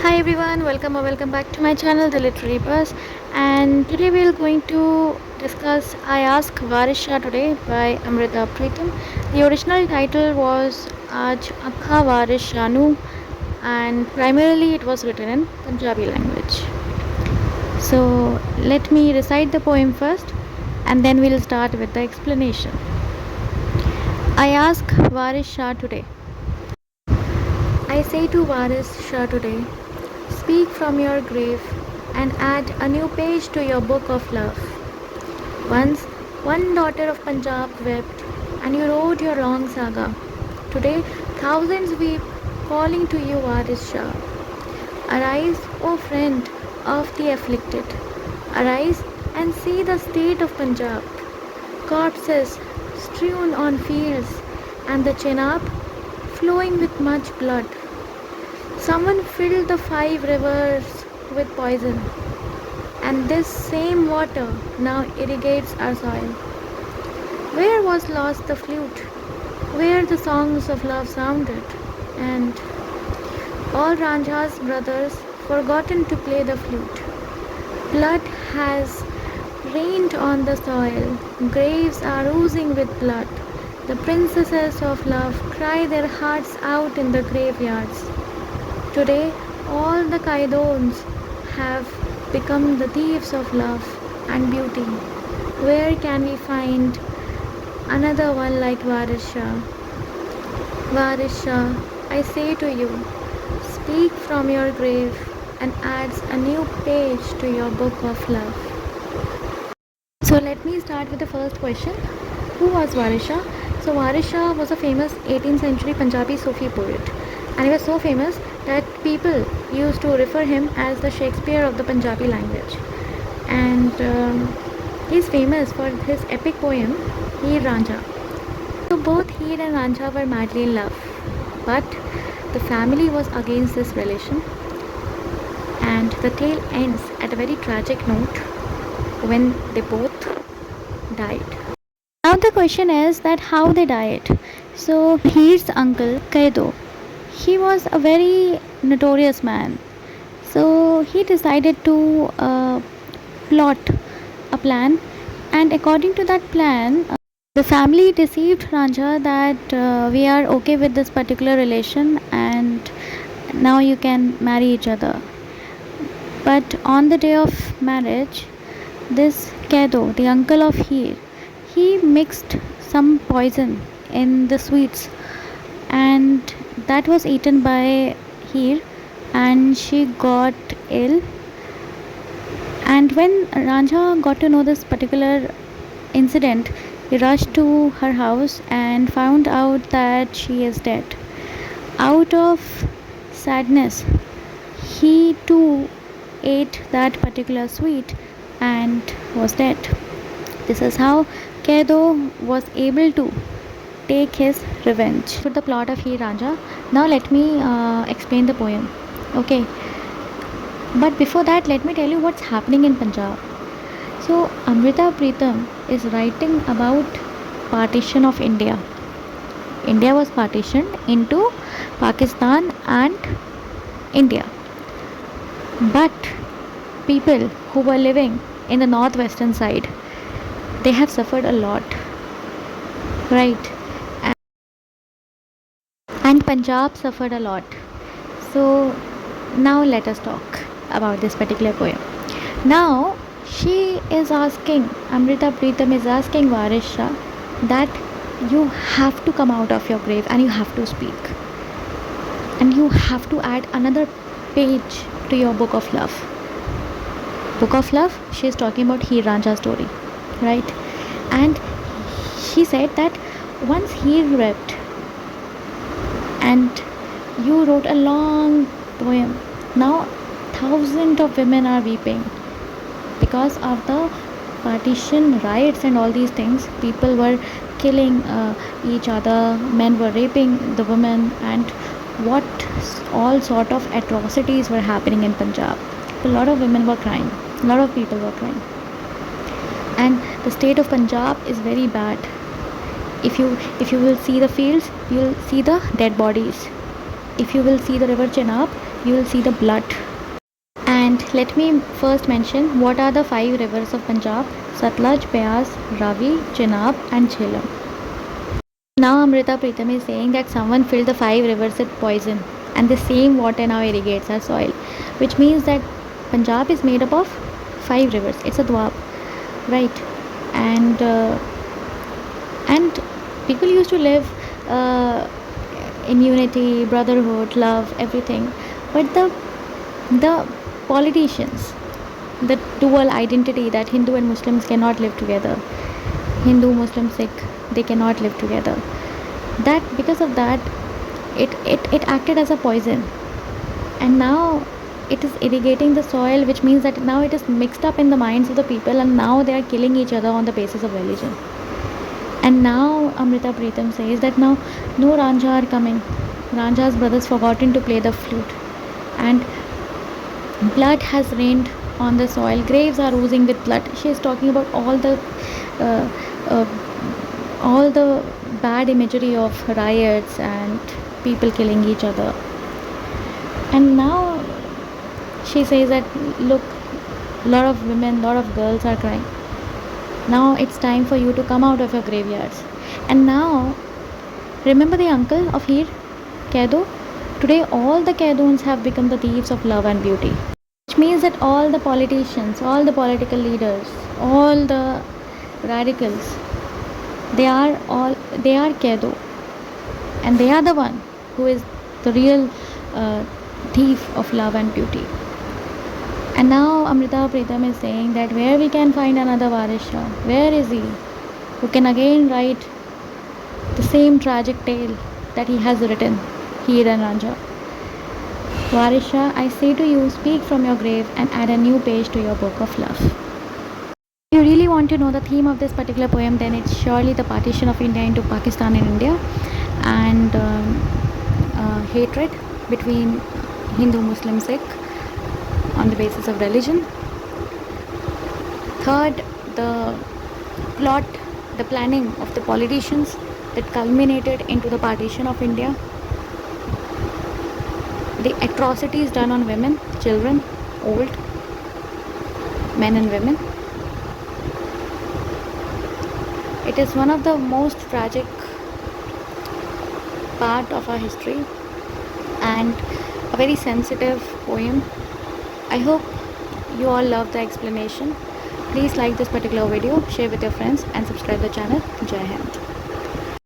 Hi everyone, welcome or welcome back to my channel, The Literary Bus. And today we are going to discuss I Ask Waris Shah today by Amrita Pritam. The original title was Aaj Aakhaan Waris Shanu, and primarily it was written in Punjabi language. So let me recite the poem first and then we'll start with the explanation. I ask Waris Shah today. I say to Waris Shah today, speak from your grave and add a new page to your book of love. Once, one daughter of Punjab wept, and you wrote your long saga. Today, thousands weep, calling to you, Waris Shah. Arise, O friend of the afflicted. Arise and see the state of Punjab. Corpses strewn on fields, and the Chenab flowing with much blood. Someone filled the 5 rivers with poison, and this same water now irrigates our soil. Where was lost the flute, where the songs of love sounded, and all Ranjha's brothers forgotten to play the flute. Blood has rained on the soil, graves are oozing with blood. The princesses of love cry their hearts out in the graveyards. Today, all the Kaidons have become the thieves of love and beauty. Where can we find another one like Waris Shah? Waris Shah, I say to you, speak from your grave and adds a new page to your book of love. So let me start with the first question. Who was Waris Shah? So Waris Shah was a famous 18th century Punjabi Sufi poet, and he was so famous that people used to refer him as the Shakespeare of the Punjabi language. And he's famous for his epic poem Heer Ranjha. So both Heer and Ranjha were madly in love, but the family was against this relation, and the tale ends at a very tragic note when they both died. Now the question is that how they died. So Heer's uncle Kaido, he was a very notorious man. So he decided to plot a plan, and according to that plan, the family deceived Ranjha that we are okay with this particular relation and now you can marry each other. But on the day of marriage, this Kedo, the uncle of Heer, he mixed some poison in the sweets, and that was eaten by Heer, and she got ill. And when Ranjha got to know this particular incident, he rushed to her house and found out that she is dead. Out of sadness, he too ate that particular sweet and was dead. This is how Kedo was able to take his revenge. For the plot of Heer Ranjha, now let me explain the poem. Okay, but before that, let me tell you what's happening in Punjab. So Amrita Pritam is writing about partition of India. India was partitioned into Pakistan and India. But people who were living in the northwestern side, they have suffered a lot, right? And Punjab suffered a lot. So now let us talk about this particular poem. Now she is asking, Amrita Pritam is asking Waris Shah that you have to come out of your grave and you have to speak. And you have to add another page to your book of love. Book of love, she is talking about Heer Ranjha story, right? And she said that once Heer wept, and you wrote a long poem. Now thousands of women are weeping because of the partition riots and all these things. People were killing each other, men were raping the women, and what all sort of atrocities were happening in Punjab. A lot of women were crying, a lot of people were crying, and the state of Punjab is very bad. If you will see the fields, you will see the dead bodies. If you will see the river Chenab, you will see the blood. And let me first mention what are the 5 rivers of Punjab: Satluj, Beas, Ravi, Chenab, and Jhelum. Now Amrita Pritam is saying that someone filled the 5 rivers with poison, and the same water now irrigates our soil, which means that Punjab is made up of 5 rivers. It's a dwab, right? And and people used to live in unity, brotherhood, love, everything. But the politicians, the dual identity that Hindu and Muslims cannot live together, Hindu, Muslim, Sikh, they cannot live together. That because of that, it acted as a poison, and now it is irrigating the soil, which means that now it is mixed up in the minds of the people, and now they are killing each other on the basis of religion. And now Amrita Pritam says that now no Ranja are coming. Ranja's brothers forgotten to play the flute, and blood has rained on the soil. Graves are oozing with blood. She is talking about uh, uh, all the bad imagery of riots and people killing each other. And now she says that look, a lot of women, a lot of girls are crying. Now it's time for you to come out of your graveyards. And now, remember the uncle of Heer, Kedo? Today, all the Kedoons have become the thieves of love and beauty. Which means that all the politicians, all the political leaders, all the radicals, they are Kedo, and they are the one who is the real uh, thief of love and beauty. And now Amrita Pritam is saying that where we can find another Waris Shah? Where is he? Who can again write the same tragic tale that he has written, Heer and Ranja. Waris Shah, I say to you, speak from your grave and add a new page to your book of love. If you really want to know the theme of this particular poem, then it's surely the partition of India into Pakistan and India, and hatred between Hindu, Muslim, Sikh on the basis of religion. Third, the plot, the planning of the politicians that culminated into the partition of India. The atrocities done on women, children, old, men and women. It is one of the most tragic part of our history and a very sensitive poem. I hope you all love the explanation. Please like this particular video, share with your friends and subscribe the channel. Jai Hind.